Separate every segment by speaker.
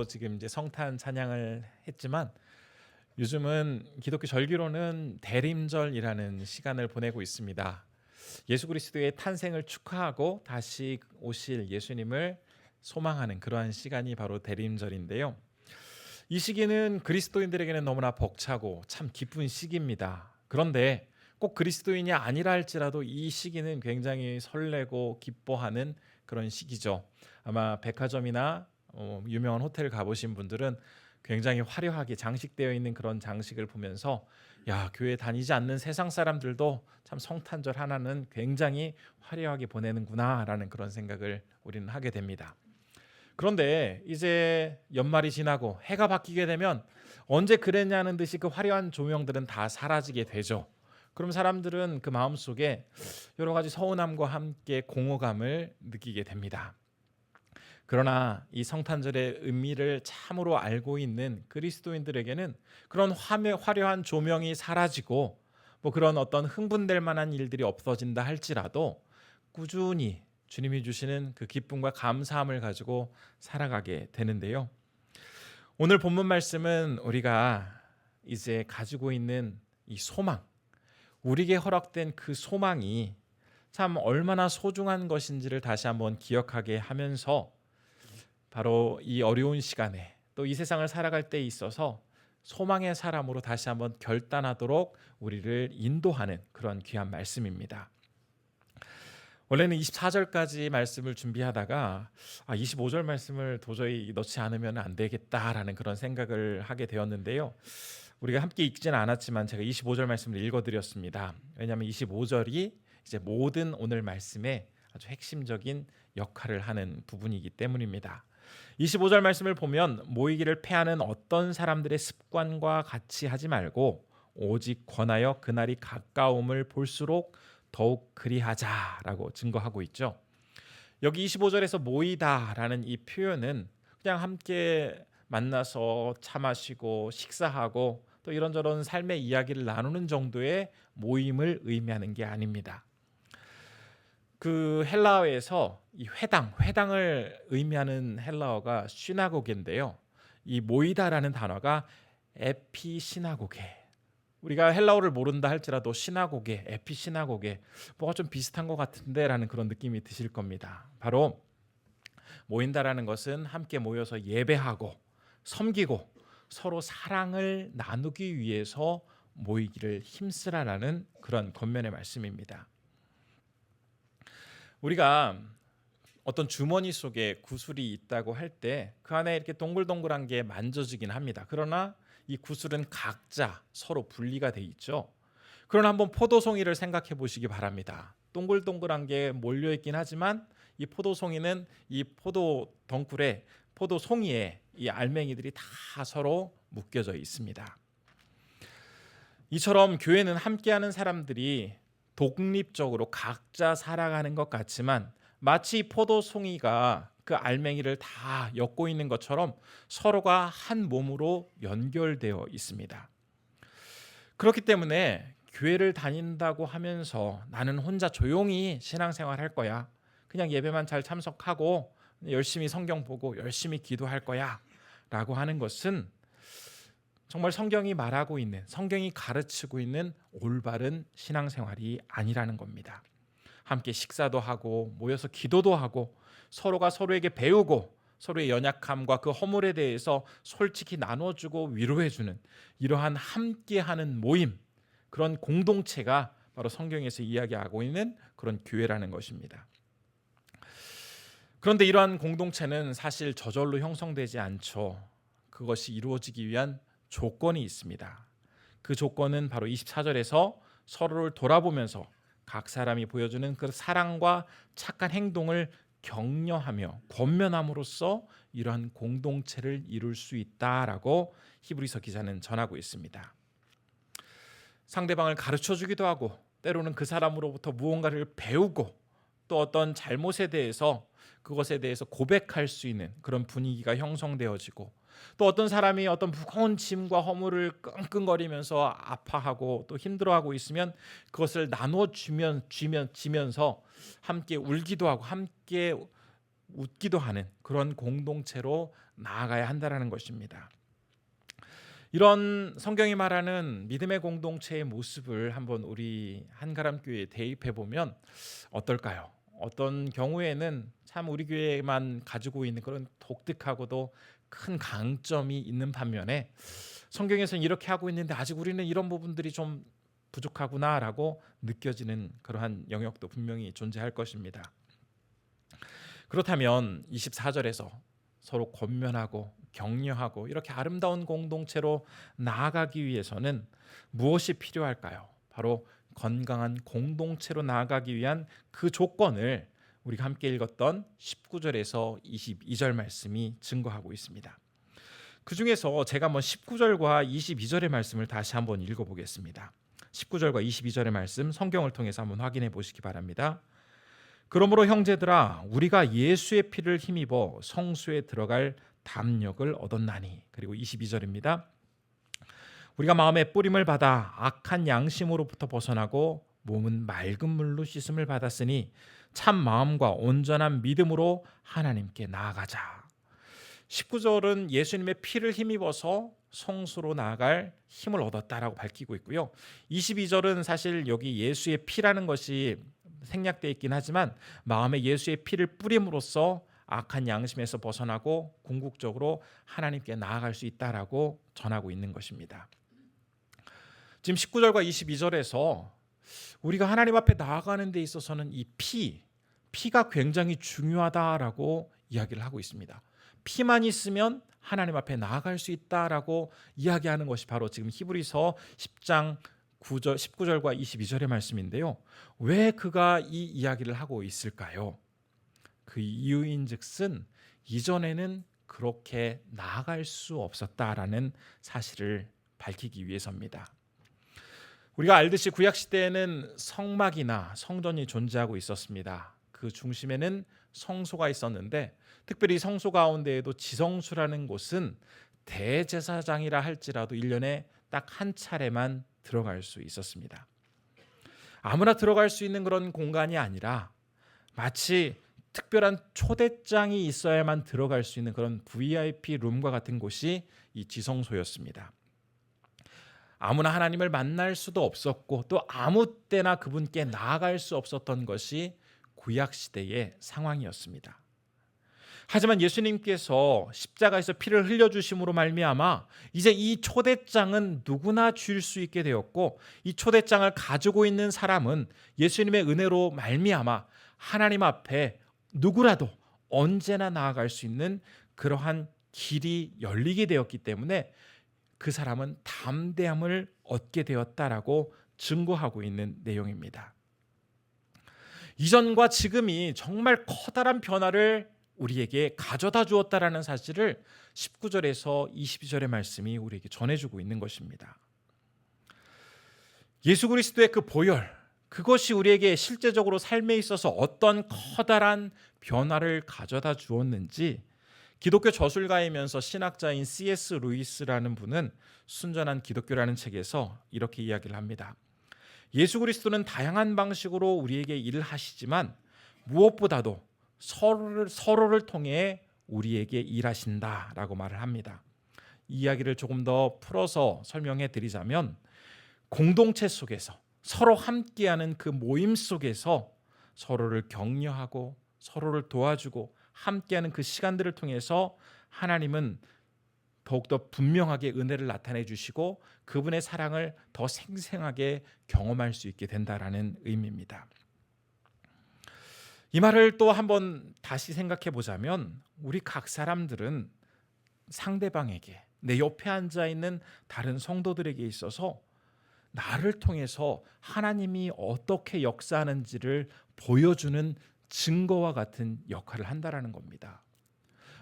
Speaker 1: 지금 이제 성탄 찬양을 했지만 요즘은 기독교 절기로는 대림절이라는 시간을 보내고 있습니다. 예수 그리스도의 탄생을 축하하고 다시 오실 예수님을 소망하는 그러한 시간이 바로 대림절인데요. 이 시기는 그리스도인들에게는 너무나 벅차고 참 기쁜 시기입니다. 그런데 꼭 그리스도인이 아니라 할지라도 이 시기는 굉장히 설레고 기뻐하는 그런 시기죠. 아마 백화점이나 유명한 호텔 가보신 분들은 굉장히 화려하게 장식되어 있는 그런 장식을 보면서 야, 교회 다니지 않는 세상 사람들도 참 성탄절 하나는 굉장히 화려하게 보내는구나라는 그런 생각을 우리는 하게 됩니다. 그런데 이제 연말이 지나고 해가 바뀌게 되면 언제 그랬냐는 듯이 그 화려한 조명들은 다 사라지게 되죠. 그럼 사람들은 그 마음속에 여러 가지 서운함과 함께 공허감을 느끼게 됩니다. 그러나 이 성탄절의 의미를 참으로 알고 있는 그리스도인들에게는 그런 화려한 조명이 사라지고 뭐 그런 어떤 흥분될 만한 일들이 없어진다 할지라도 꾸준히 주님이 주시는 그 기쁨과 감사함을 가지고 살아가게 되는데요. 오늘 본문 말씀은 우리가 이제 가지고 있는 이 소망, 우리에게 허락된 그 소망이 참 얼마나 소중한 것인지를 다시 한번 기억하게 하면서 바로 이 어려운 시간에 또 이 세상을 살아갈 때 있어서 소망의 사람으로 다시 한번 결단하도록 우리를 인도하는 그런 귀한 말씀입니다. 원래는 24절까지 말씀을 준비하다가 25절 말씀을 도저히 넣지 않으면 안 되겠다라는 그런 생각을 하게 되었는데요. 우리가 함께 읽지는 않았지만 제가 25절 말씀을 읽어드렸습니다. 왜냐하면 25절이 이제 모든 오늘 말씀의 아주 핵심적인 역할을 하는 부분이기 때문입니다. 25절 말씀을 보면 모이기를 패하는 어떤 사람들의 습관과 같이 하지 말고 오직 권하여 그날이 가까움을 볼수록 더욱 그리하자라고 증거하고 있죠. 여기 25절에서 모이다라는 이 표현은 그냥 함께 만나서 차 마시고 식사하고 또 이런저런 삶의 이야기를 나누는 정도의 모임을 의미하는 게 아닙니다. 그 헬라어에서 이 회당을 의미하는 헬라어가 시나고게인데요. 이 모이다라는 단어가 에피시나고게. 우리가 헬라어를 모른다 할지라도 시나고게, 에피시나고게 뭐가 좀 비슷한 것 같은데라는 그런 느낌이 드실 겁니다. 바로 모인다라는 것은 함께 모여서 예배하고 섬기고 서로 사랑을 나누기 위해서 모이기를 힘쓰라라는 그런 겉면의 말씀입니다. 우리가 어떤 주머니 속에 구슬이 있다고 할 때 그 안에 이렇게 동글동글한 게 만져지긴 합니다. 그러나 이 구슬은 각자 서로 분리가 돼 있죠. 그러나 한번 포도송이를 생각해 보시기 바랍니다. 동글동글한 게 몰려 있긴 하지만 이 포도송이는 이 포도 덩굴에 포도송이에 이 알맹이들이 다 서로 묶여져 있습니다. 이처럼 교회는 함께하는 사람들이 독립적으로 각자 살아가는 것 같지만 마치 포도송이가 그 알맹이를 다 엮고 있는 것처럼 서로가 한 몸으로 연결되어 있습니다. 그렇기 때문에 교회를 다닌다고 하면서 나는 혼자 조용히 신앙생활 할 거야. 그냥 예배만 잘 참석하고 열심히 성경 보고 열심히 기도할 거야. 라고 하는 것은 정말 성경이 말하고 있는, 성경이 가르치고 있는 올바른 신앙생활이 아니라는 겁니다. 함께 식사도 하고 모여서 기도도 하고 서로가 서로에게 배우고 서로의 연약함과 그 허물에 대해서 솔직히 나눠주고 위로해주는 이러한 함께하는 모임, 그런 공동체가 바로 성경에서 이야기하고 있는 그런 교회라는 것입니다. 그런데 이러한 공동체는 사실 저절로 형성되지 않죠. 그것이 이루어지기 위한 조건이 있습니다. 그 조건은 바로 24절에서 서로를 돌아보면서 각 사람이 보여주는 그 사랑과 착한 행동을 격려하며 권면함으로써 이러한 공동체를 이룰 수 있다라고 히브리서 기자는 전하고 있습니다. 상대방을 가르쳐주기도 하고 때로는 그 사람으로부터 무언가를 배우고 또 어떤 잘못에 대해서 그것에 대해서 고백할 수 있는 그런 분위기가 형성되어지고 또 어떤 사람이 어떤 무거운 짐과 허물을 끙끙거리면서 아파하고 또 힘들어하고 있으면 그것을 나눠주면서 함께 울기도 하고 함께 웃기도 하는 그런 공동체로 나아가야 한다는 것입니다. 이런 성경이 말하는 믿음의 공동체의 모습을 한번 우리 한가람교회에 대입해 보면 어떨까요? 어떤 경우에는 참 우리 교회만 가지고 있는 그런 독특하고도 큰 강점이 있는 반면에 성경에서는 이렇게 하고 있는데 아직 우리는 이런 부분들이 좀 부족하구나라고 느껴지는 그러한 영역도 분명히 존재할 것입니다. 그렇다면 24절에서 서로 권면하고 격려하고 이렇게 아름다운 공동체로 나아가기 위해서는 무엇이 필요할까요? 바로 건강한 공동체로 나아가기 위한 그 조건을 우리가 함께 읽었던 19절에서 22절 말씀이 증거하고 있습니다. 그 중에서 제가 한번 19절과 22절의 말씀을 다시 한번 읽어보겠습니다. 19절과 22절의 말씀 성경을 통해서 한번 확인해 보시기 바랍니다. 그러므로 형제들아 우리가 예수의 피를 힘입어 성수에 들어갈 담력을 얻었나니. 그리고 22절입니다. 우리가 마음의 뿌림을 받아 악한 양심으로부터 벗어나고 몸은 맑은 물로 씻음을 받았으니 참 마음과 온전한 믿음으로 하나님께 나아가자. 19절은 예수님의 피를 힘입어서 성수로 나아갈 힘을 얻었다라고 밝히고 있고요. 22절은 사실 여기 예수의 피라는 것이 생략되어 있긴 하지만 마음에 예수의 피를 뿌림으로써 악한 양심에서 벗어나고 궁극적으로 하나님께 나아갈 수 있다라고 전하고 있는 것입니다. 지금 19절과 22절에서 우리가 하나님 앞에 나아가는 데 있어서는 이 피가 굉장히 중요하다라고 이야기를 하고 있습니다. 피만 있으면 하나님 앞에 나아갈 수 있다라고 이야기하는 것이 바로 지금 히브리서 10장 19절과 22절의 말씀인데요. 왜 그가 이 이야기를 하고 있을까요? 그 이유인즉슨 이전에는 그렇게 나아갈 수 없었다라는 사실을 밝히기 위해서입니다. 우리가 알듯이 구약시대에는 성막이나 성전이 존재하고 있었습니다. 그 중심에는 성소가 있었는데 특별히 성소 가운데에도 지성소라는 곳은 대제사장이라 할지라도 1년에 딱 한 차례만 들어갈 수 있었습니다. 아무나 들어갈 수 있는 그런 공간이 아니라 마치 특별한 초대장이 있어야만 들어갈 수 있는 그런 VIP 룸과 같은 곳이 이 지성소였습니다. 아무나 하나님을 만날 수도 없었고 또 아무 때나 그분께 나아갈 수 없었던 것이 구약시대의 상황이었습니다. 하지만 예수님께서 십자가에서 피를 흘려주심으로 말미암아 이제 이 초대장은 누구나 줄 수 있게 되었고 이 초대장을 가지고 있는 사람은 예수님의 은혜로 말미암아 하나님 앞에 누구라도 언제나 나아갈 수 있는 그러한 길이 열리게 되었기 때문에 그 사람은 담대함을 얻게 되었다라고 증거하고 있는 내용입니다. 이전과 지금이 정말 커다란 변화를 우리에게 가져다 주었다라는 사실을 19절에서 22절의 말씀이 우리에게 전해주고 있는 것입니다. 예수 그리스도의 그 보혈, 그것이 우리에게 실제적으로 삶에 있어서 어떤 커다란 변화를 가져다 주었는지 기독교 저술가이면서 신학자인 C.S. 루이스라는 분은 순전한 기독교라는 책에서 이렇게 이야기를 합니다. 예수 그리스도는 다양한 방식으로 우리에게 일을 하시지만 무엇보다도 서로를 통해 우리에게 일하신다라고 말을 합니다. 이 이야기를 조금 더 풀어서 설명해 드리자면 공동체 속에서 서로 함께하는 그 모임 속에서 서로를 격려하고 서로를 도와주고 함께하는 그 시간들을 통해서 하나님은 더욱더 분명하게 은혜를 나타내 주시고 그분의 사랑을 더 생생하게 경험할 수 있게 된다라는 의미입니다. 이 말을 또 한번 다시 생각해 보자면 우리 각 사람들은 상대방에게 내 옆에 앉아 있는 다른 성도들에게 있어서 나를 통해서 하나님이 어떻게 역사하는지를 보여주는 증거와 같은 역할을 한다라는 겁니다.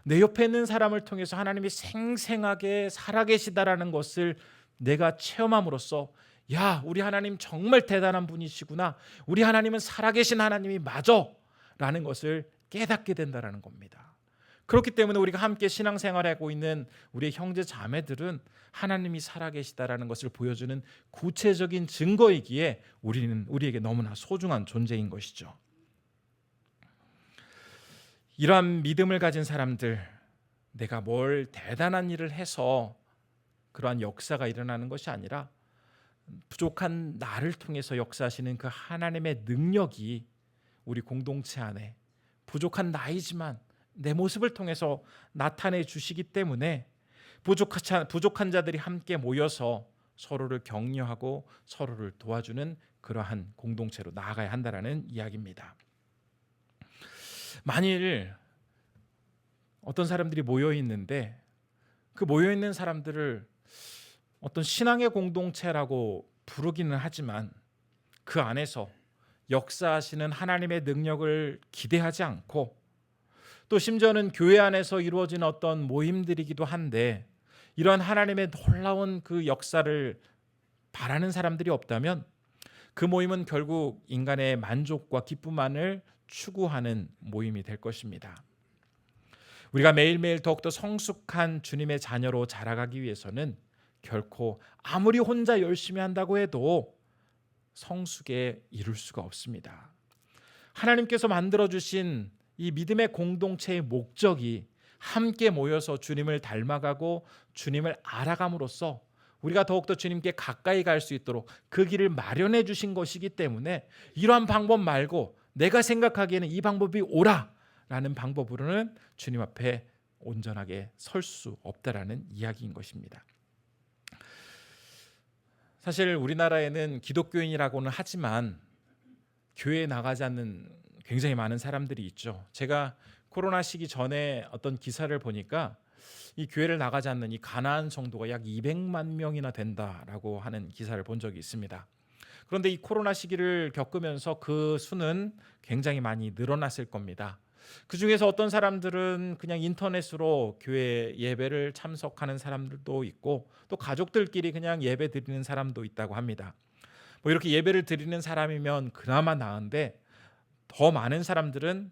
Speaker 1: 내 옆에 있는 사람을 통해서 하나님이 생생하게 살아계시다라는 것을 내가 체험함으로써 야, 우리 하나님 정말 대단한 분이시구나. 우리 하나님은 살아계신 하나님이 맞아. 라는 것을 깨닫게 된다라는 겁니다. 그렇기 때문에 우리가 함께 신앙생활하고 있는 우리의 형제 자매들은 하나님이 살아계시다라는 것을 보여주는 구체적인 증거이기에 우리에게 너무나 소중한 존재인 것이죠. 이러한 믿음을 가진 사람들, 내가 뭘 대단한 일을 해서 그러한 역사가 일어나는 것이 아니라 부족한 나를 통해서 역사하시는 그 하나님의 능력이 우리 공동체 안에 부족한 나이지만 내 모습을 통해서 나타내 주시기 때문에 부족한 자들이 함께 모여서 서로를 격려하고 서로를 도와주는 그러한 공동체로 나아가야 한다라는 이야기입니다. 만일 어떤 사람들이 모여 있는데 그 모여 있는 사람들을 어떤 신앙의 공동체라고 부르기는 하지만 그 안에서 역사하시는 하나님의 능력을 기대하지 않고 또 심지어는 교회 안에서 이루어진 어떤 모임들이기도 한데 이러한 하나님의 놀라운 그 역사를 바라는 사람들이 없다면 그 모임은 결국 인간의 만족과 기쁨만을 추구하는 모임이 될 것입니다. 우리가 매일매일 더욱더 성숙한 주님의 자녀로 자라가기 위해서는 결코 아무리 혼자 열심히 한다고 해도 성숙에 이룰 수가 없습니다. 하나님께서 만들어주신 이 믿음의 공동체의 목적이 함께 모여서 주님을 닮아가고 주님을 알아감으로써 우리가 더욱더 주님께 가까이 갈 수 있도록 그 길을 마련해 주신 것이기 때문에 이러한 방법 말고 내가 생각하기에는 이 방법이 옳아라는 방법으로는 주님 앞에 온전하게 설 수 없다라는 이야기인 것입니다. 사실 우리나라에는 기독교인이라고는 하지만 교회에 나가지 않는 굉장히 많은 사람들이 있죠. 제가 코로나 시기 전에 어떤 기사를 보니까 이 교회를 나가지 않는 이 가나안 성도가 약 200만 명이나 된다라고 하는 기사를 본 적이 있습니다. 그런데 이 코로나 시기를 겪으면서 그 수는 굉장히 많이 늘어났을 겁니다. 그 중에서 어떤 사람들은 그냥 인터넷으로 교회 예배를 참석하는 사람들도 있고 또 가족들끼리 그냥 예배 드리는 사람도 있다고 합니다. 뭐 이렇게 예배를 드리는 사람이면 그나마 나은데 더 많은 사람들은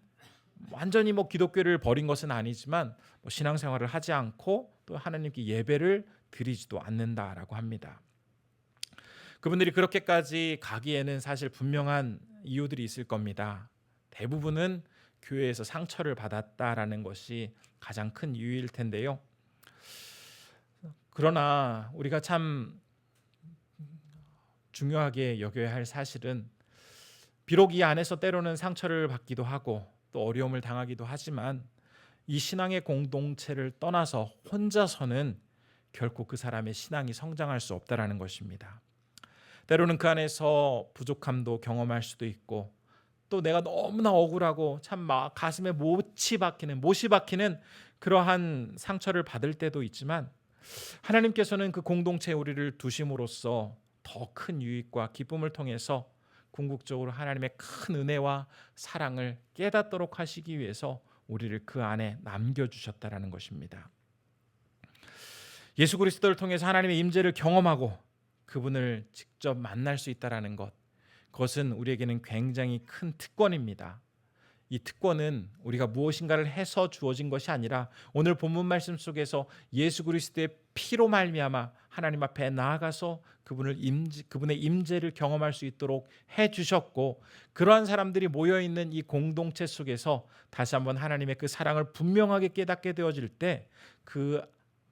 Speaker 1: 완전히 뭐 기독교를 버린 것은 아니지만 뭐 신앙생활을 하지 않고 또 하나님께 예배를 드리지도 않는다라고 합니다. 그분들이 그렇게까지 가기에는 사실 분명한 이유들이 있을 겁니다. 대부분은 교회에서 상처를 받았다라는 것이 가장 큰 이유일 텐데요. 그러나 우리가 참 중요하게 여겨야 할 사실은 비록 이 안에서 때로는 상처를 받기도 하고 또 어려움을 당하기도 하지만 이 신앙의 공동체를 떠나서 혼자서는 결코 그 사람의 신앙이 성장할 수 없다라는 것입니다. 때로는 그 안에서 부족함도 경험할 수도 있고 또 내가 너무나 억울하고 참 막 가슴에 못이 박히는 그러한 상처를 받을 때도 있지만 하나님께서는 그 공동체에 우리를 두심으로써 더 큰 유익과 기쁨을 통해서 궁극적으로 하나님의 큰 은혜와 사랑을 깨닫도록 하시기 위해서 우리를 그 안에 남겨주셨다라는 것입니다. 예수 그리스도를 통해서 하나님의 임재를 경험하고 그분을 직접 만날 수 있다라는 것, 그것은 우리에게는 굉장히 큰 특권입니다. 이 특권은 우리가 무엇인가를 해서 주어진 것이 아니라 오늘 본문 말씀 속에서 예수 그리스도의 피로 말미암아 하나님 앞에 나아가서 그분의 임재를 경험할 수 있도록 해주셨고 그러한 사람들이 모여있는 이 공동체 속에서 다시 한번 하나님의 그 사랑을 분명하게 깨닫게 되어질 때 그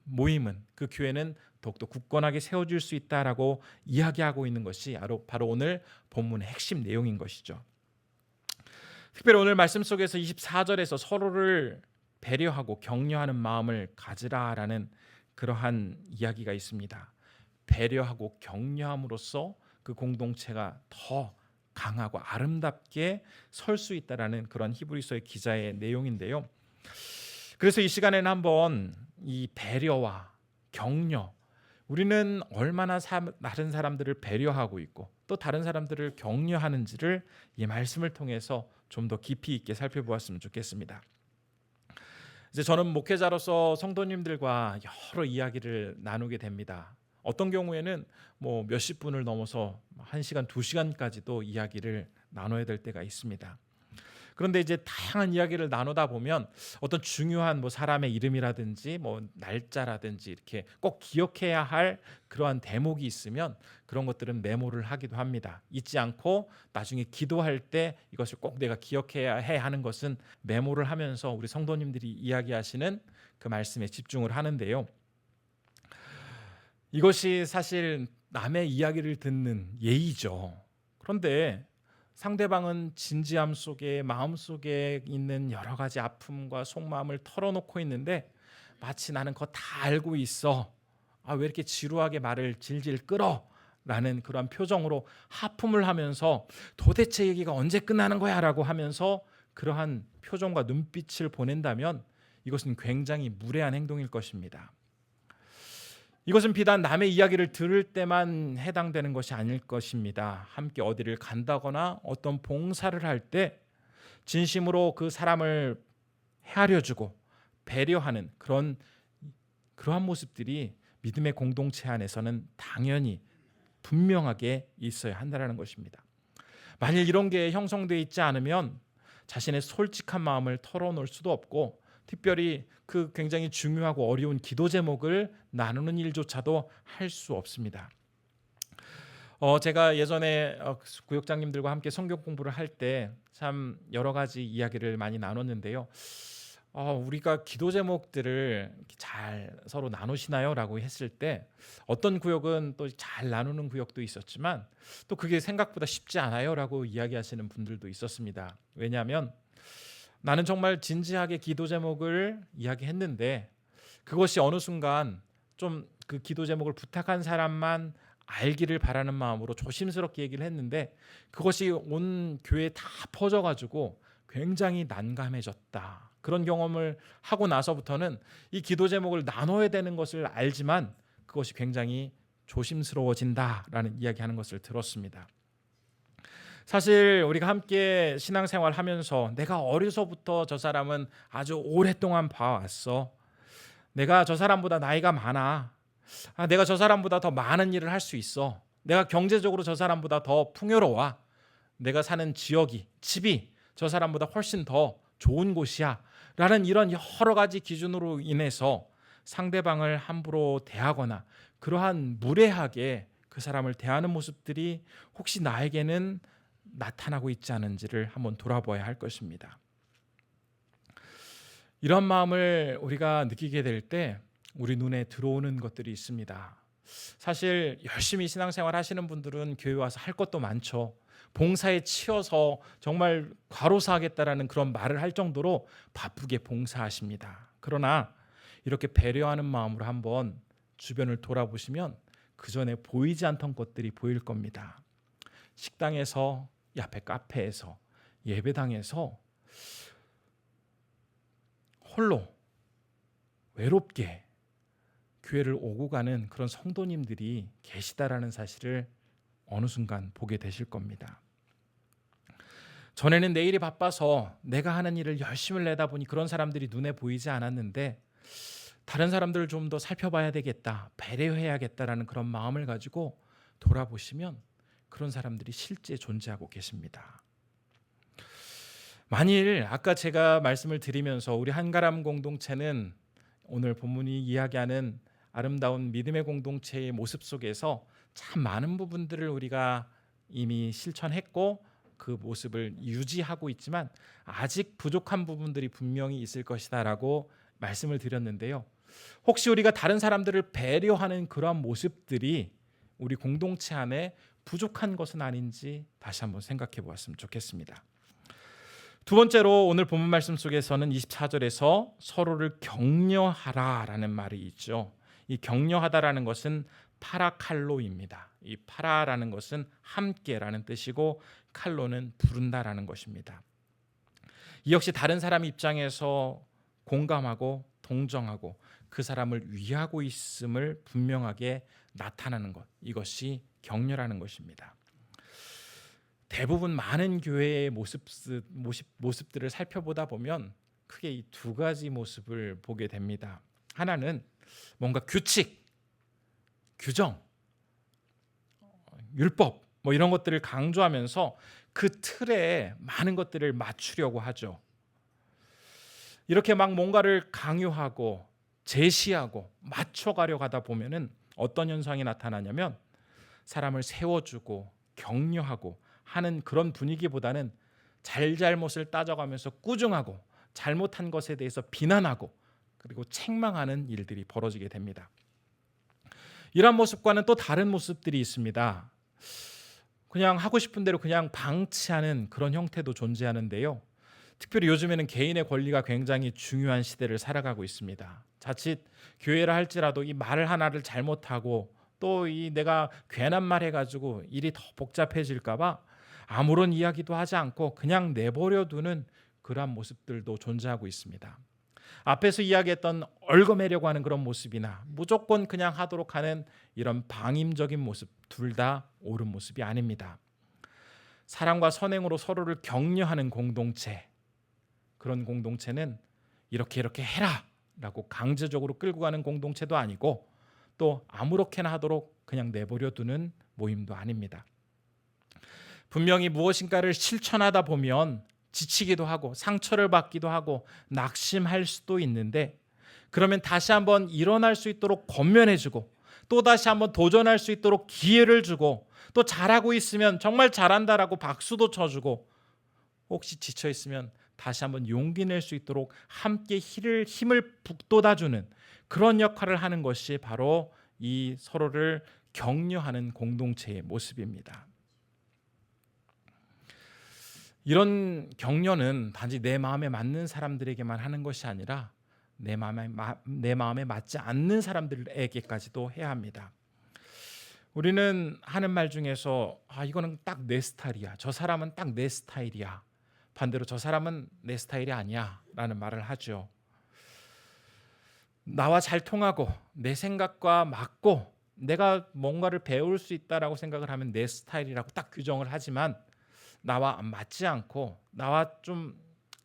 Speaker 1: 모임은 그 교회는 더욱더 굳건하게 세워질 수 있다라고 이야기하고 있는 것이 바로 오늘 본문의 핵심 내용인 것이죠. 특별히 오늘 말씀 속에서 24절에서 서로를 배려하고 격려하는 마음을 가지라라는 그러한 이야기가 있습니다. 배려하고 격려함으로써 그 공동체가 더 강하고 아름답게 설 수 있다라는 그런 히브리서의 기자의 내용인데요. 그래서 이 시간에는 한번 이 배려와 격려, 우리는 얼마나 다른 사람들을 배려하고 있고 또 다른 사람들을 격려하는지를 이 말씀을 통해서 좀 더 깊이 있게 살펴보았으면 좋겠습니다. 이제 저는 목회자로서 성도님들과 여러 이야기를 나누게 됩니다. 어떤 경우에는 뭐 몇십 분을 넘어서 1시간, 2시간까지도 이야기를 나눠야 될 때가 있습니다. 그런데 이제 다양한 이야기를 나누다 보면 어떤 중요한 뭐 사람의 이름이라든지 뭐 날짜라든지 이렇게 꼭 기억해야 할 그러한 대목이 있으면 그런 것들은 메모를 하기도 합니다. 잊지 않고 나중에 기도할 때 이것을 꼭 내가 기억해야 해 하는 것은 메모를 하면서 우리 성도님들이 이야기하시는 그 말씀에 집중을 하는데요. 이것이 사실 남의 이야기를 듣는 예의죠. 그런데 상대방은 진지함 속에 마음속에 있는 여러 가지 아픔과 속마음을 털어놓고 있는데 마치 나는 그거 다 알고 있어. 왜 이렇게 지루하게 말을 질질 끌어? 라는 그런 표정으로 하품을 하면서 도대체 얘기가 언제 끝나는 거야? 라고 하면서 그러한 표정과 눈빛을 보낸다면 이것은 굉장히 무례한 행동일 것입니다. 이것은 비단 남의 이야기를 들을 때만 해당되는 것이 아닐 것입니다. 함께 어디를 간다거나 어떤 봉사를 할 때 진심으로 그 사람을 헤아려주고 배려하는 그러한 모습들이 믿음의 공동체 안에서는 당연히 분명하게 있어야 한다는 것입니다. 만일 이런 게 형성되어 있지 않으면 자신의 솔직한 마음을 털어놓을 수도 없고 특별히 그 굉장히 중요하고 어려운 기도 제목을 나누는 일조차도 할 수 없습니다. 제가 예전에 구역장님들과 함께 성경 공부를 할 때 참 여러 가지 이야기를 많이 나눴는데요. 우리가 기도 제목들을 잘 서로 나누시나요? 라고 했을 때 어떤 구역은 또 잘 나누는 구역도 있었지만 또 그게 생각보다 쉽지 않아요 라고 이야기하시는 분들도 있었습니다. 왜냐하면 나는 정말 진지하게 기도 제목을 이야기했는데 그것이 어느 순간 좀 그 기도 제목을 부탁한 사람만 알기를 바라는 마음으로 조심스럽게 얘기를 했는데 그것이 온 교회에 다 퍼져가지고 굉장히 난감해졌다. 그런 경험을 하고 나서부터는 이 기도 제목을 나눠야 되는 것을 알지만 그것이 굉장히 조심스러워진다라는 이야기하는 것을 들었습니다. 사실 우리가 함께 신앙생활 하면서 내가 어려서부터 저 사람은 아주 오랫동안 봐왔어. 내가 저 사람보다 나이가 많아. 내가 저 사람보다 더 많은 일을 할 수 있어. 내가 경제적으로 저 사람보다 더 풍요로워. 내가 사는 지역이, 집이 저 사람보다 훨씬 더 좋은 곳이야. 라는 이런 여러 가지 기준으로 인해서 상대방을 함부로 대하거나 그러한 무례하게 그 사람을 대하는 모습들이 혹시 나에게는 나타나고 있지 않은지를 한번 돌아봐야 할 것입니다. 이런 마음을 우리가 느끼게 될 때 우리 눈에 들어오는 것들이 있습니다. 사실 열심히 신앙생활 하시는 분들은 교회 와서 할 것도 많죠. 봉사에 치여서 정말 과로사하겠다라는 그런 말을 할 정도로 바쁘게 봉사하십니다. 그러나 이렇게 배려하는 마음으로 한번 주변을 돌아보시면 그 전에 보이지 않던 것들이 보일 겁니다. 식당에서, 앞에 카페에서, 예배당에서 홀로 외롭게 교회를 오고 가는 그런 성도님들이 계시다라는 사실을 어느 순간 보게 되실 겁니다. 전에는 내 일이 바빠서 내가 하는 일을 열심히 내다보니 그런 사람들이 눈에 보이지 않았는데 다른 사람들을 좀 더 살펴봐야 되겠다, 배려해야겠다라는 그런 마음을 가지고 돌아보시면 그런 사람들이 실제 존재하고 계십니다. 만일 아까 제가 말씀을 드리면서 우리 한가람 공동체는 오늘 본문이 이야기하는 아름다운 믿음의 공동체의 모습 속에서 참 많은 부분들을 우리가 이미 실천했고 그 모습을 유지하고 있지만 아직 부족한 부분들이 분명히 있을 것이다라고 말씀을 드렸는데요. 혹시 우리가 다른 사람들을 배려하는 그러한 모습들이 우리 공동체 안에 부족한 것은 아닌지 다시 한번 생각해 보았으면 좋겠습니다. 두 번째로 오늘 본문 말씀 속에서는 24절에서 서로를 격려하라라는 말이 있죠. 이 격려하다라는 것은 파라칼로입니다. 이 파라라는 것은 함께라는 뜻이고 칼로는 부른다라는 것입니다. 이 역시 다른 사람 입장에서 공감하고 동정하고 그 사람을 위하고 있음을 분명하게 나타나는 것, 이것이 격려라는 것입니다. 대부분 많은 교회의 모습들을 살펴보다 보면 크게 이 두 가지 모습을 보게 됩니다. 하나는 뭔가 규칙, 규정, 율법 이런 것들을 강조하면서 그 틀에 많은 것들을 맞추려고 하죠. 이렇게 막 뭔가를 강요하고 제시하고 맞춰가려고 하다 보면은 어떤 현상이 나타나냐면 사람을 세워주고 격려하고 하는 그런 분위기보다는 잘잘못을 따져가면서 꾸중하고 잘못한 것에 대해서 비난하고 그리고 책망하는 일들이 벌어지게 됩니다. 이런 모습과는 또 다른 모습들이 있습니다. 그냥 하고 싶은 대로 그냥 방치하는 그런 형태도 존재하는데요. 특별히 요즘에는 개인의 권리가 굉장히 중요한 시대를 살아가고 있습니다. 자칫 교회라 할지라도 이 말을 하나를 잘못하고 또 이 내가 괜한 말 해가지고 일이 더 복잡해질까봐 아무런 이야기도 하지 않고 그냥 내버려 두는 그러한 모습들도 존재하고 있습니다. 앞에서 이야기했던 얽어매려고 하는 그런 모습이나 무조건 그냥 하도록 하는 이런 방임적인 모습, 둘 다 옳은 모습이 아닙니다. 사랑과 선행으로 서로를 격려하는 공동체, 그런 공동체는 이렇게 해라 라고 강제적으로 끌고 가는 공동체도 아니고 또 아무렇게나 하도록 그냥 내버려 두는 모임도 아닙니다. 분명히 무엇인가를 실천하다 보면 지치기도 하고 상처를 받기도 하고 낙심할 수도 있는데, 그러면 다시 한번 일어날 수 있도록 권면해주고 또 다시 한번 도전할 수 있도록 기회를 주고 또 잘하고 있으면 정말 잘한다라고 박수도 쳐주고 혹시 지쳐 있으면 다시 한번 용기 낼 수 있도록 함께 힘을 북돋아주는 그런 역할을 하는 것이 바로 이 서로를 격려하는 공동체의 모습입니다. 이런 격려는 단지 내 마음에 맞는 사람들에게만 하는 것이 아니라 내 마음에 맞지 않는 사람들에게까지도 해야 합니다. 우리는 하는 말 중에서 이거는 딱 내 스타일이야, 저 사람은 딱 내 스타일이야, 반대로 저 사람은 내 스타일이 아니야 라는 말을 하죠. 나와 잘 통하고 내 생각과 맞고 내가 뭔가를 배울 수 있다라고 생각을 하면 내 스타일이라고 딱 규정을 하지만, 나와 맞지 않고 나와 좀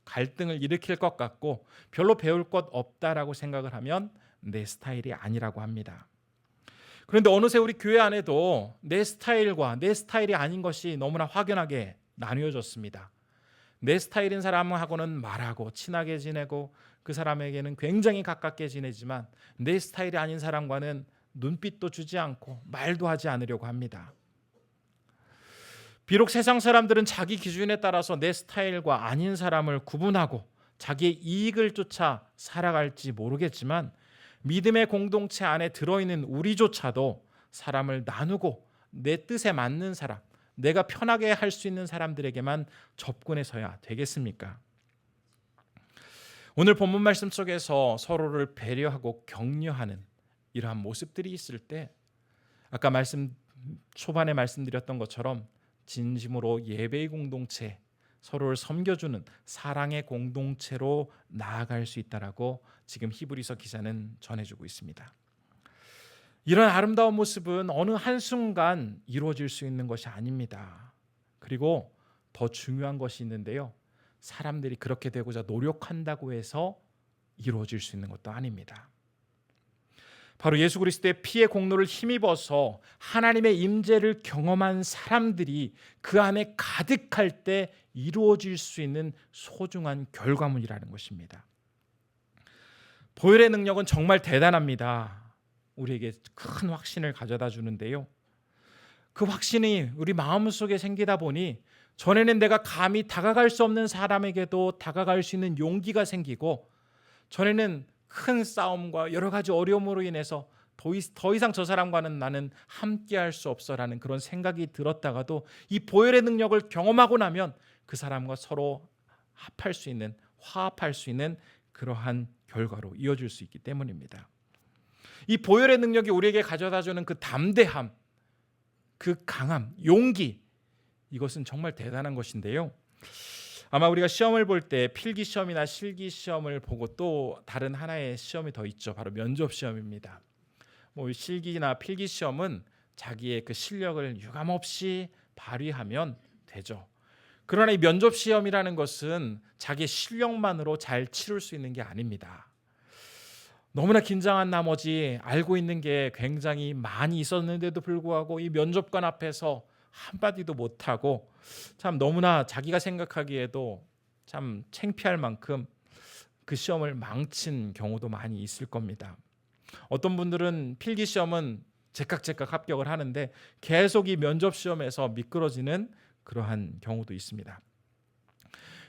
Speaker 1: 갈등을 일으킬 것 같고 별로 배울 것 없다라고 생각을 하면 내 스타일이 아니라고 합니다. 그런데 어느새 우리 교회 안에도 내 스타일과 내 스타일이 아닌 것이 너무나 확연하게 나뉘어졌습니다. 내 스타일인 사람하고는 말하고 친하게 지내고 그 사람에게는 굉장히 가깝게 지내지만 내 스타일이 아닌 사람과는 눈빛도 주지 않고 말도 하지 않으려고 합니다. 비록 세상 사람들은 자기 기준에 따라서 내 스타일과 아닌 사람을 구분하고 자기의 이익을 쫓아 살아갈지 모르겠지만, 믿음의 공동체 안에 들어있는 우리조차도 사람을 나누고 내 뜻에 맞는 사람, 내가 편하게 할 수 있는 사람들에게만 접근해서야 되겠습니까? 오늘 본문 말씀 속에서 서로를 배려하고 격려하는 이러한 모습들이 있을 때, 아까 초반에 말씀드렸던 것처럼 진심으로 예배의 공동체, 서로를 섬겨주는 사랑의 공동체로 나아갈 수 있다라고 지금 히브리서 기자는 전해주고 있습니다. 이런 아름다운 모습은 어느 한순간 이루어질 수 있는 것이 아닙니다. 그리고 더 중요한 것이 있는데요, 사람들이 그렇게 되고자 노력한다고 해서 이루어질 수 있는 것도 아닙니다. 바로 예수 그리스도의 피의 공로를 힘입어서 하나님의 임재를 경험한 사람들이 그 안에 가득할 때 이루어질 수 있는 소중한 결과물이라는 것입니다. 보혈의 능력은 정말 대단합니다. 우리에게 큰 확신을 가져다 주는데요, 그 확신이 우리 마음속에 생기다 보니 전에는 내가 감히 다가갈 수 없는 사람에게도 다가갈 수 있는 용기가 생기고, 전에는 큰 싸움과 여러 가지 어려움으로 인해서 더 이상 저 사람과는 나는 함께할 수 없어라는 그런 생각이 들었다가도 이 보혈의 능력을 경험하고 나면 그 사람과 서로 화합할 수 있는 그러한 결과로 이어질 수 있기 때문입니다. 이 보혈의 능력이 우리에게 가져다주는 그 담대함, 그 강함, 용기, 이것은 정말 대단한 것인데요, 아마 우리가 시험을 볼 때 필기시험이나 실기시험을 보고 또 다른 하나의 시험이 더 있죠. 바로 면접시험입니다. 실기나 필기시험은 자기의 그 실력을 유감없이 발휘하면 되죠. 그러나 이 면접시험이라는 것은 자기의 실력만으로 잘 치룰 수 있는 게 아닙니다. 너무나 긴장한 나머지 알고 있는 게 굉장히 많이 있었는데도 불구하고 이 면접관 앞에서 한마디도 못하고 참 너무나 자기가 생각하기에도 참 창피할 만큼 그 시험을 망친 경우도 많이 있을 겁니다. 어떤 분들은 필기 시험은 제깍제깍 합격을 하는데 계속 이 면접 시험에서 미끄러지는 그러한 경우도 있습니다.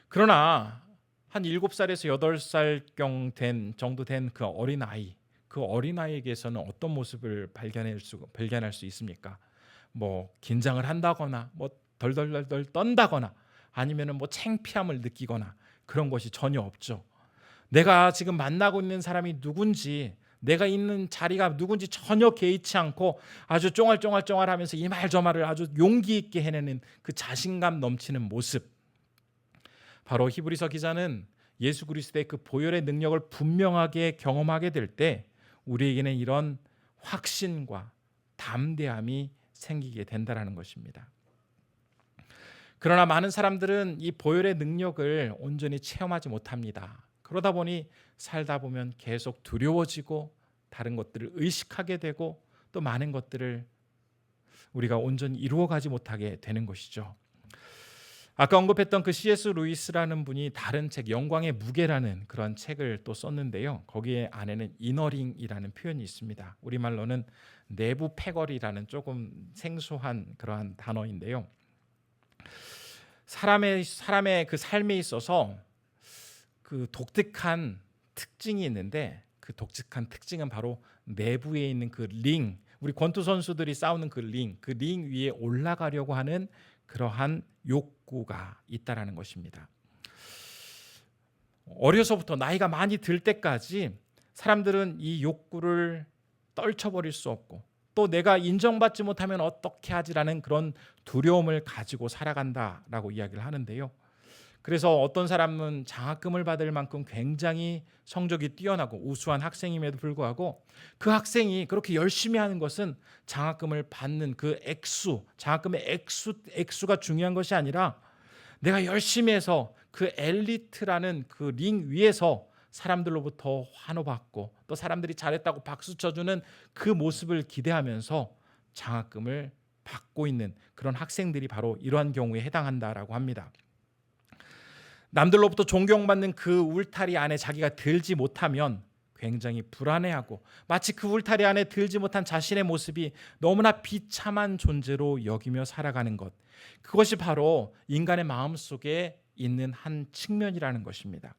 Speaker 1: 그러나 한 7살에서 8살 정도 된 그 어린아이, 그 어린아이에게서는 어떤 모습을 발견할 수 있습니까? 뭐 긴장을 한다거나 뭐 덜덜덜덜 떤다거나 아니면은 뭐 창피함을 느끼거나 그런 것이 전혀 없죠. 내가 지금 만나고 있는 사람이 누군지, 내가 있는 자리가 누군지 전혀 개의치 않고 아주 쫑알쫑알쫑알하면서 이 말 저 말을 아주 용기 있게 해내는 그 자신감 넘치는 모습. 바로 히브리서 기자는 예수 그리스도의 그 보혈의 능력을 분명하게 경험하게 될 때 우리에게는 이런 확신과 담대함이 생기게 된다는 것입니다. 그러나 많은 사람들은 이 보혈의 능력을 온전히 체험하지 못합니다. 그러다 보니 살다 보면 계속 두려워지고 다른 것들을 의식하게 되고 또 많은 것들을 우리가 온전히 이루어가지 못하게 되는 것이죠. 아까 언급했던 그 C.S. 루이스라는 분이 다른 책 영광의 무게라는 그런 책을 또 썼는데요. 거기에 안에는 이너링이라는 표현이 있습니다. 우리말로는 내부 패거리라는 조금 생소한 그러한 단어인데요. 사람의 그 삶에 있어서 그 독특한 특징이 있는데 그 독특한 특징은 바로 내부에 있는 그 링, 우리 권투 선수들이 싸우는 그 링 위에 올라가려고 하는 그러한 욕구가 있다라는 것입니다. 어려서부터 나이가 많이 들 때까지 사람들은 이 욕구를 떨쳐버릴 수 없고 또 내가 인정받지 못하면 어떻게 하지라는 그런 두려움을 가지고 살아간다라고 이야기를 하는데요. 그래서 어떤 사람은 장학금을 받을 만큼 굉장히 성적이 뛰어나고 우수한 학생임에도 불구하고 그 학생이 그렇게 열심히 하는 것은 장학금을 받는 그 장학금의 액수가 중요한 것이 아니라 내가 열심히 해서 그 엘리트라는 그 링 위에서 사람들로부터 환호받고 또 사람들이 잘했다고 박수 쳐주는 그 모습을 기대하면서 장학금을 받고 있는 그런 학생들이 바로 이러한 경우에 해당한다라고 합니다. 남들로부터 존경받는 그 울타리 안에 자기가 들지 못하면 굉장히 불안해하고 마치 그 울타리 안에 들지 못한 자신의 모습이 너무나 비참한 존재로 여기며 살아가는 것. 그것이 바로 인간의 마음속에 있는 한 측면이라는 것입니다.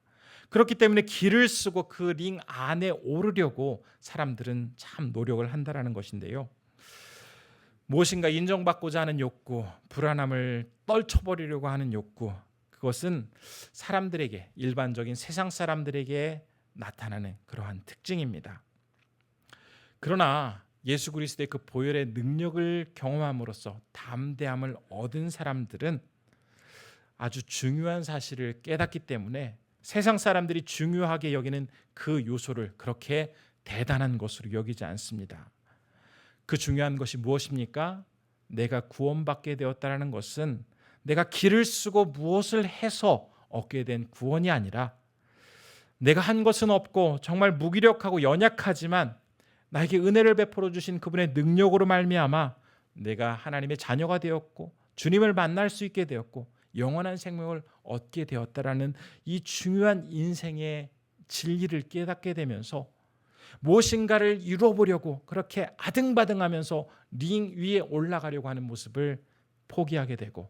Speaker 1: 그렇기 때문에 길을 쓰고 그 링 안에 오르려고 사람들은 참 노력을 한다라는 것인데요. 무엇인가 인정받고자 하는 욕구, 불안함을 떨쳐버리려고 하는 욕구, 그것은 사람들에게, 일반적인 세상 사람들에게 나타나는 그러한 특징입니다. 그러나 예수 그리스도의 그 보혈의 능력을 경험함으로써 담대함을 얻은 사람들은 아주 중요한 사실을 깨닫기 때문에 세상 사람들이 중요하게 여기는 그 요소를 그렇게 대단한 것으로 여기지 않습니다. 그 중요한 것이 무엇입니까? 내가 구원받게 되었다는 것은 내가 길을 쓰고 무엇을 해서 얻게 된 구원이 아니라 내가 한 것은 없고 정말 무기력하고 연약하지만 나에게 은혜를 베풀어 주신 그분의 능력으로 말미암아 내가 하나님의 자녀가 되었고 주님을 만날 수 있게 되었고 영원한 생명을 얻게 되었다라는 이 중요한 인생의 진리를 깨닫게 되면서 무엇인가를 이루어보려고 그렇게 아등바등하면서 링 위에 올라가려고 하는 모습을 포기하게 되고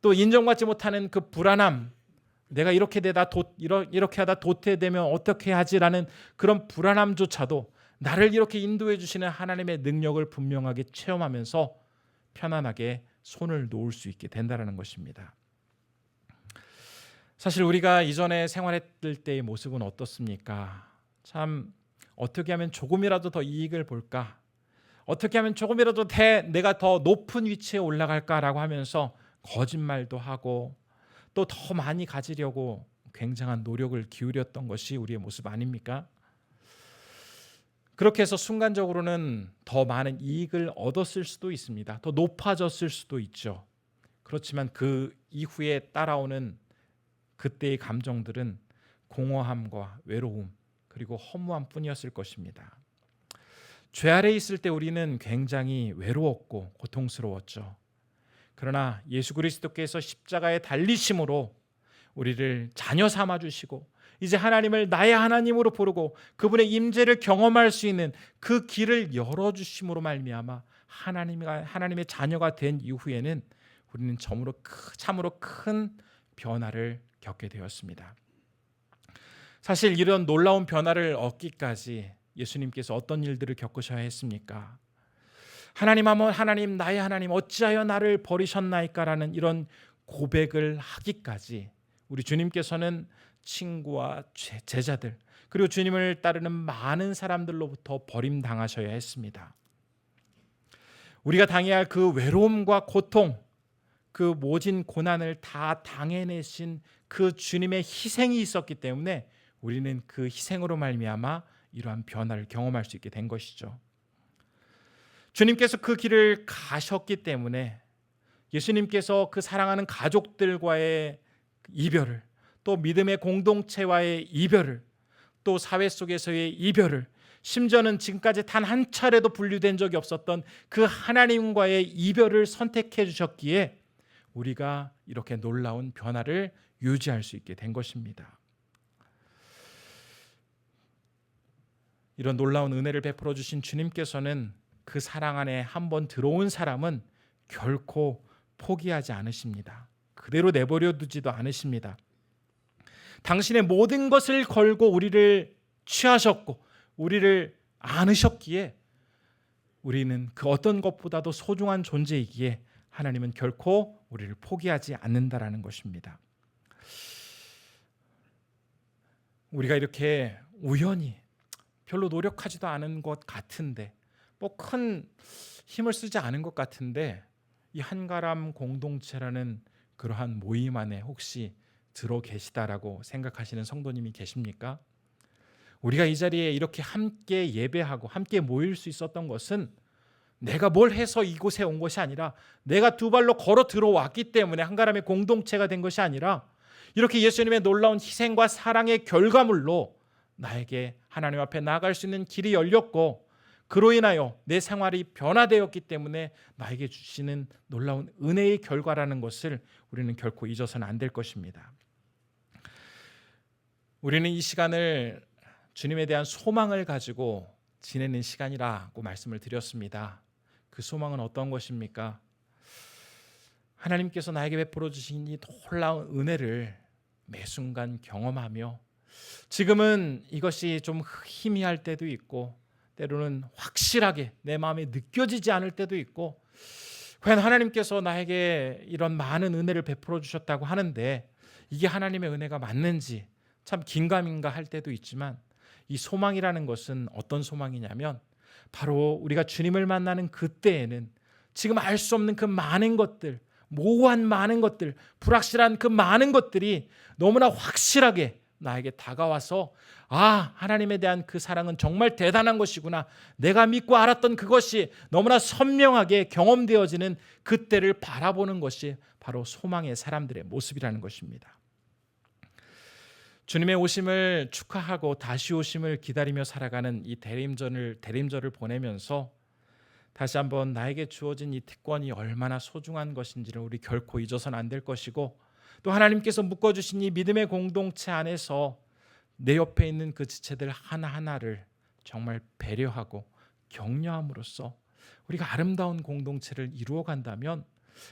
Speaker 1: 또 인정받지 못하는 그 불안함, 내가 이렇게 하다 도태되면 어떻게 하지라는 그런 불안함조차도 나를 이렇게 인도해 주시는 하나님의 능력을 분명하게 체험하면서 편안하게 손을 놓을 수 있게 된다는 것입니다. 사실 우리가 이전에 생활했을 때의 모습은 어떻습니까? 참 어떻게 하면 조금이라도 더 이익을 볼까? 어떻게 하면 조금이라도 내가 더 높은 위치에 올라갈까라고 하면서 거짓말도 하고 또 더 많이 가지려고 굉장한 노력을 기울였던 것이 우리의 모습 아닙니까? 그렇게 해서 순간적으로는 더 많은 이익을 얻었을 수도 있습니다. 더 높아졌을 수도 있죠. 그렇지만 그 이후에 따라오는 그때의 감정들은 공허함과 외로움 그리고 허무함 뿐이었을 것입니다. 죄 아래 있을 때 우리는 굉장히 외로웠고 고통스러웠죠. 그러나 예수 그리스도께서 십자가에 달리심으로 우리를 자녀 삼아 주시고 이제 하나님을 나의 하나님으로 부르고 그분의 임재를 경험할 수 있는 그 길을 열어 주심으로 말미암아 하나님의 자녀가 된 이후에는 우리는 참으로 큰 변화를 겪게 되었습니다. 사실 이런 놀라운 변화를 얻기까지 예수님께서 어떤 일들을 겪으셔야 했습니까? 하나님 나의 하나님 어찌하여 나를 버리셨나이까라는 이런 고백을 하기까지 우리 주님께서는 친구와 제자들 그리고 주님을 따르는 많은 사람들로부터 버림당하셔야 했습니다. 우리가 당해야 할 그 외로움과 고통, 그 모진 고난을 다 당해내신 그 주님의 희생이 있었기 때문에 우리는 그 희생으로 말미암아 이러한 변화를 경험할 수 있게 된 것이죠. 주님께서 그 길을 가셨기 때문에 예수님께서 그 사랑하는 가족들과의 이별을, 또 믿음의 공동체와의 이별을, 또 사회 속에서의 이별을, 심지어는 지금까지 단 한 차례도 분리된 적이 없었던 그 하나님과의 이별을 선택해 주셨기에 우리가 이렇게 놀라운 변화를 유지할 수 있게 된 것입니다. 이런 놀라운 은혜를 베풀어 주신 주님께서는 그 사랑 안에 한번 들어온 사람은 결코 포기하지 않으십니다. 그대로 내버려 두지도 않으십니다. 당신의 모든 것을 걸고 우리를 취하셨고 우리를 안으셨기에 우리는 그 어떤 것보다도 소중한 존재이기에 하나님은 결코 우리를 포기하지 않는다라는 것입니다. 우리가 이렇게 우연히 별로 노력하지도 않은 것 같은데 뭐 큰 힘을 쓰지 않은 것 같은데 이 한가람 공동체라는 그러한 모임 안에 혹시 들어 계시다라고 생각하시는 성도님이 계십니까? 우리가 이 자리에 이렇게 함께 예배하고 함께 모일 수 있었던 것은 내가 뭘 해서 이곳에 온 것이 아니라 내가 두 발로 걸어 들어왔기 때문에 한가람의 공동체가 된 것이 아니라 이렇게 예수님의 놀라운 희생과 사랑의 결과물로 나에게 하나님 앞에 나아갈 수 있는 길이 열렸고 그로 인하여 내 생활이 변화되었기 때문에 나에게 주시는 놀라운 은혜의 결과라는 것을 우리는 결코 잊어서는 안 될 것입니다. 우리는 이 시간을 주님에 대한 소망을 가지고 지내는 시간이라고 말씀을 드렸습니다. 그 소망은 어떤 것입니까? 하나님께서 나에게 베풀어 주신 이 놀라운 은혜를 매 순간 경험하며 지금은 이것이 좀 희미할 때도 있고 때로는 확실하게 내 마음에 느껴지지 않을 때도 있고 과연 하나님께서 나에게 이런 많은 은혜를 베풀어 주셨다고 하는데 이게 하나님의 은혜가 맞는지 참 긴가민가 할 때도 있지만 이 소망이라는 것은 어떤 소망이냐면 바로 우리가 주님을 만나는 그때에는 지금 알 수 없는 그 많은 것들, 모호한 많은 것들, 불확실한 그 많은 것들이 너무나 확실하게 나에게 다가와서 하나님에 대한 그 사랑은 정말 대단한 것이구나. 내가 믿고 알았던 그것이 너무나 선명하게 경험되어지는 그때를 바라보는 것이 바로 소망의 사람들의 모습이라는 것입니다. 주님의 오심을 축하하고 다시 오심을 기다리며 살아가는 이 대림절을 보내면서 다시 한번 나에게 주어진 이 특권이 얼마나 소중한 것인지를 우리 결코 잊어서는 안 될 것이고 또 하나님께서 묶어주신 이 믿음의 공동체 안에서 내 옆에 있는 그 지체들 하나하나를 정말 배려하고 격려함으로써 우리가 아름다운 공동체를 이루어 간다면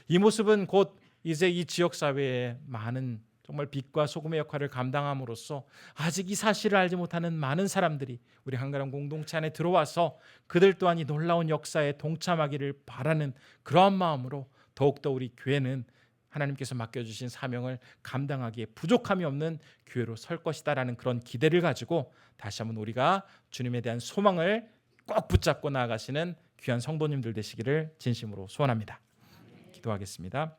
Speaker 1: 이 모습은 곧 이제 이 지역사회에 많은 정말 빛과 소금의 역할을 감당함으로써 아직 이 사실을 알지 못하는 많은 사람들이 우리 한가람 공동체 안에 들어와서 그들 또한 이 놀라운 역사에 동참하기를 바라는 그러한 마음으로 더욱더 우리 교회는 하나님께서 맡겨주신 사명을 감당하기에 부족함이 없는 교회로 설 것이다라는 그런 기대를 가지고 다시 한번 우리가 주님에 대한 소망을 꼭 붙잡고 나아가시는 귀한 성도님들 되시기를 진심으로 소원합니다. 기도하겠습니다.